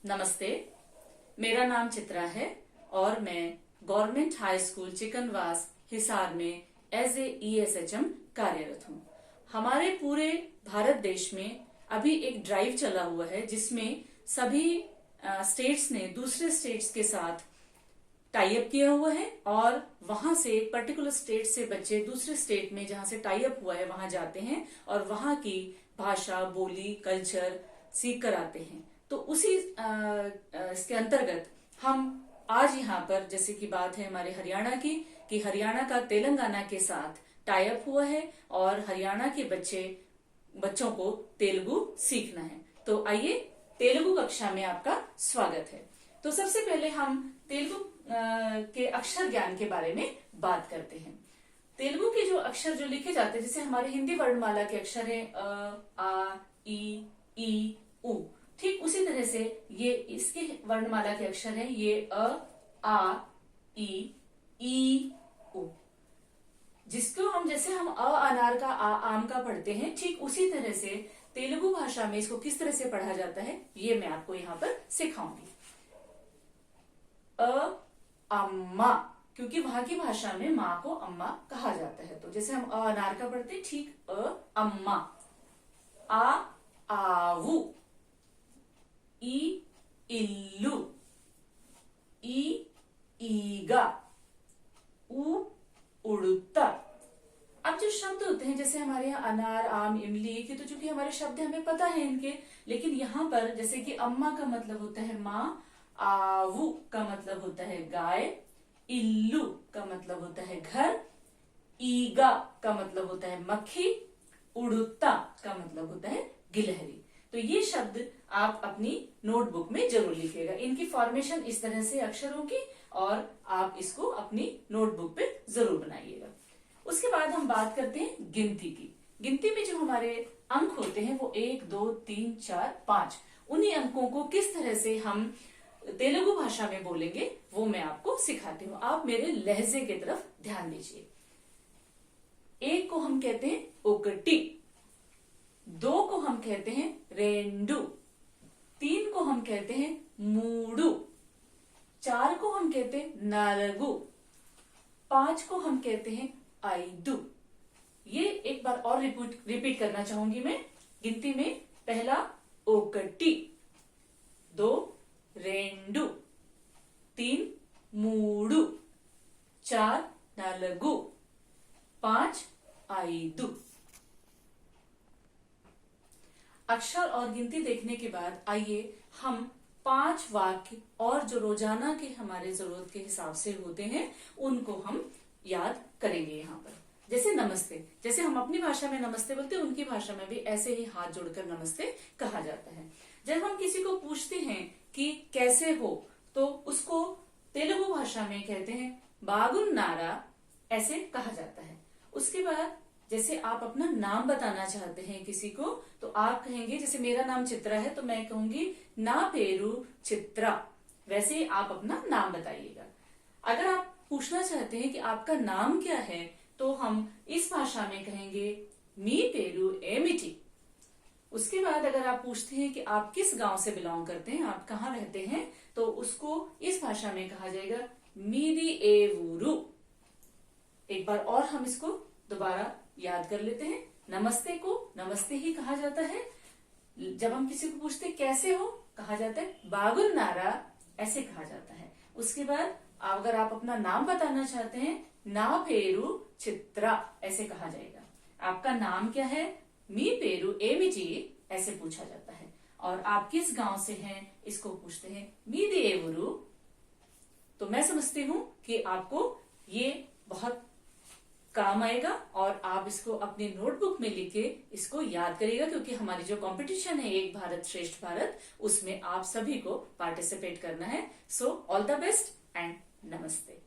नमस्ते, मेरा नाम चित्रा है और मैं गवर्नमेंट हाई स्कूल चिकनवास हिसार में एज ए ESHM कार्यरत हूँ। हमारे पूरे भारत देश में अभी एक ड्राइव चला हुआ है जिसमें सभी स्टेट्स ने दूसरे स्टेट्स के साथ टाई अप किया हुआ है और वहां से पर्टिकुलर स्टेट से बच्चे दूसरे स्टेट में जहां से टाई अप हुआ है वहां जाते हैं और वहां की भाषा, बोली, कल्चर सीख कर आते हैं। तो उसी इसके अंतर्गत हम आज यहाँ पर, जैसे कि बात है हमारे हरियाणा की, कि हरियाणा का तेलंगाना के साथ टाई अप हुआ है और हरियाणा के बच्चों को तेलुगु सीखना है। तो आइए, तेलुगु कक्षा में आपका स्वागत है। तो सबसे पहले हम तेलुगु के अक्षर ज्ञान के बारे में बात करते हैं। तेलुगु के जो अक्षर जो लिखे जाते हैं, जैसे हमारे हिंदी वर्णमाला के अक्षर है आ, ई, उ, ठीक उसी तरह से ये इसके वर्णमाला के अक्षर हैं, ये आ, ई, उ। जिसको हम, जैसे हम अनार का आम का पढ़ते हैं, ठीक उसी तरह से तेलुगु भाषा में इसको किस तरह से पढ़ा जाता है ये मैं आपको यहाँ पर सिखाऊंगी। अम्मा, क्योंकि वहां की भाषा में माँ को अम्मा कहा जाता है। तो जैसे हम अनार का पढ़ते हैं, ठीक अम्मा। आऊ, इल्लू, ईगा, उड़ता। अब जो शब्द होते हैं, जैसे हमारे यहाँ अनार, आम, इमली की, तो चूंकि हमारे शब्द हमें पता है इनके, लेकिन यहाँ पर जैसे कि अम्मा का मतलब होता है माँ, आऊ का मतलब होता है गाय, इल्लू का मतलब होता है घर, ईगा का मतलब होता है मक्खी, उड़ता का मतलब होता है गिलहरी। तो ये शब्द आप अपनी नोटबुक में जरूर लिखिएगा। इनकी फॉर्मेशन इस तरह से अक्षरों की, और आप इसको अपनी नोटबुक पे जरूर बनाइएगा। उसके बाद हम बात करते हैं गिनती की। गिनती में जो हमारे अंक होते हैं वो 1, 2, 3, 4, 5, उन्हीं अंकों को किस तरह से हम तेलुगु भाषा में बोलेंगे वो मैं आपको सिखाती हूँ। आप मेरे लहजे की तरफ ध्यान दीजिए। 1 को हम कहते हैं ओकटी, 2 को हम कहते हैं रेंडु, 3 को हम कहते हैं मूडु, 4 को हम कहते हैं नालगु, 5 को हम कहते हैं आइदु। ये एक बार और रिपीट करना चाहूंगी मैं। गिनती में पहला ओकटी, 2 रेंडु, 3 मूडु, 4 नालगु, 5 आइदु। अक्षर और गिनती देखने के बाद आइए हम 5 वाक्य और जो रोजाना के हमारे जरूरत के हिसाब से होते हैं उनको हम याद करेंगे। यहाँ पर जैसे नमस्ते, जैसे हम अपनी भाषा में नमस्ते बोलते हैं, उनकी भाषा में भी ऐसे ही हाथ जोड़कर नमस्ते कहा जाता है। जब हम किसी को पूछते हैं कि कैसे हो, तो उसको तेलुगु भाषा में कहते हैं बागुन्नारा, ऐसे कहा जाता है। उसके बाद जैसे आप अपना नाम बताना चाहते हैं किसी को, तो आप कहेंगे, जैसे मेरा नाम चित्रा है तो मैं कहूंगी ना पेरू चित्रा, वैसे ही आप अपना नाम बताइएगा। अगर आप पूछना चाहते हैं कि आपका नाम क्या है, तो हम इस भाषा में कहेंगे मी पेरू एमिटी। उसके बाद अगर आप पूछते हैं कि आप किस गांव से बिलोंग करते हैं, आप कहाँ रहते हैं, तो उसको इस भाषा में कहा जाएगा मीदी एवुरु। एक बार और हम इसको दोबारा याद कर लेते हैं। नमस्ते को नमस्ते ही कहा जाता है। जब हम किसी को पूछते हैं कैसे हो, कहा जाता है बागुन्नारा, ऐसे कहा जाता है। उसके बाद अगर आप अपना नाम बताना चाहते हैं, ना पेरू चित्रा, ऐसे कहा जाएगा। आपका नाम क्या है, मी पेरू एमिजी, ऐसे पूछा जाता है। और आप किस गांव से हैं, इसको पूछते हैं मी देवुरु। तो मैं समझती हूँ कि आपको ये बहुत काम आएगा और आप इसको अपनी नोटबुक में लिख के इसको याद करिएगा, क्योंकि हमारी जो कंपटीशन है एक भारत श्रेष्ठ भारत, उसमें आप सभी को पार्टिसिपेट करना है। So all the best and नमस्ते।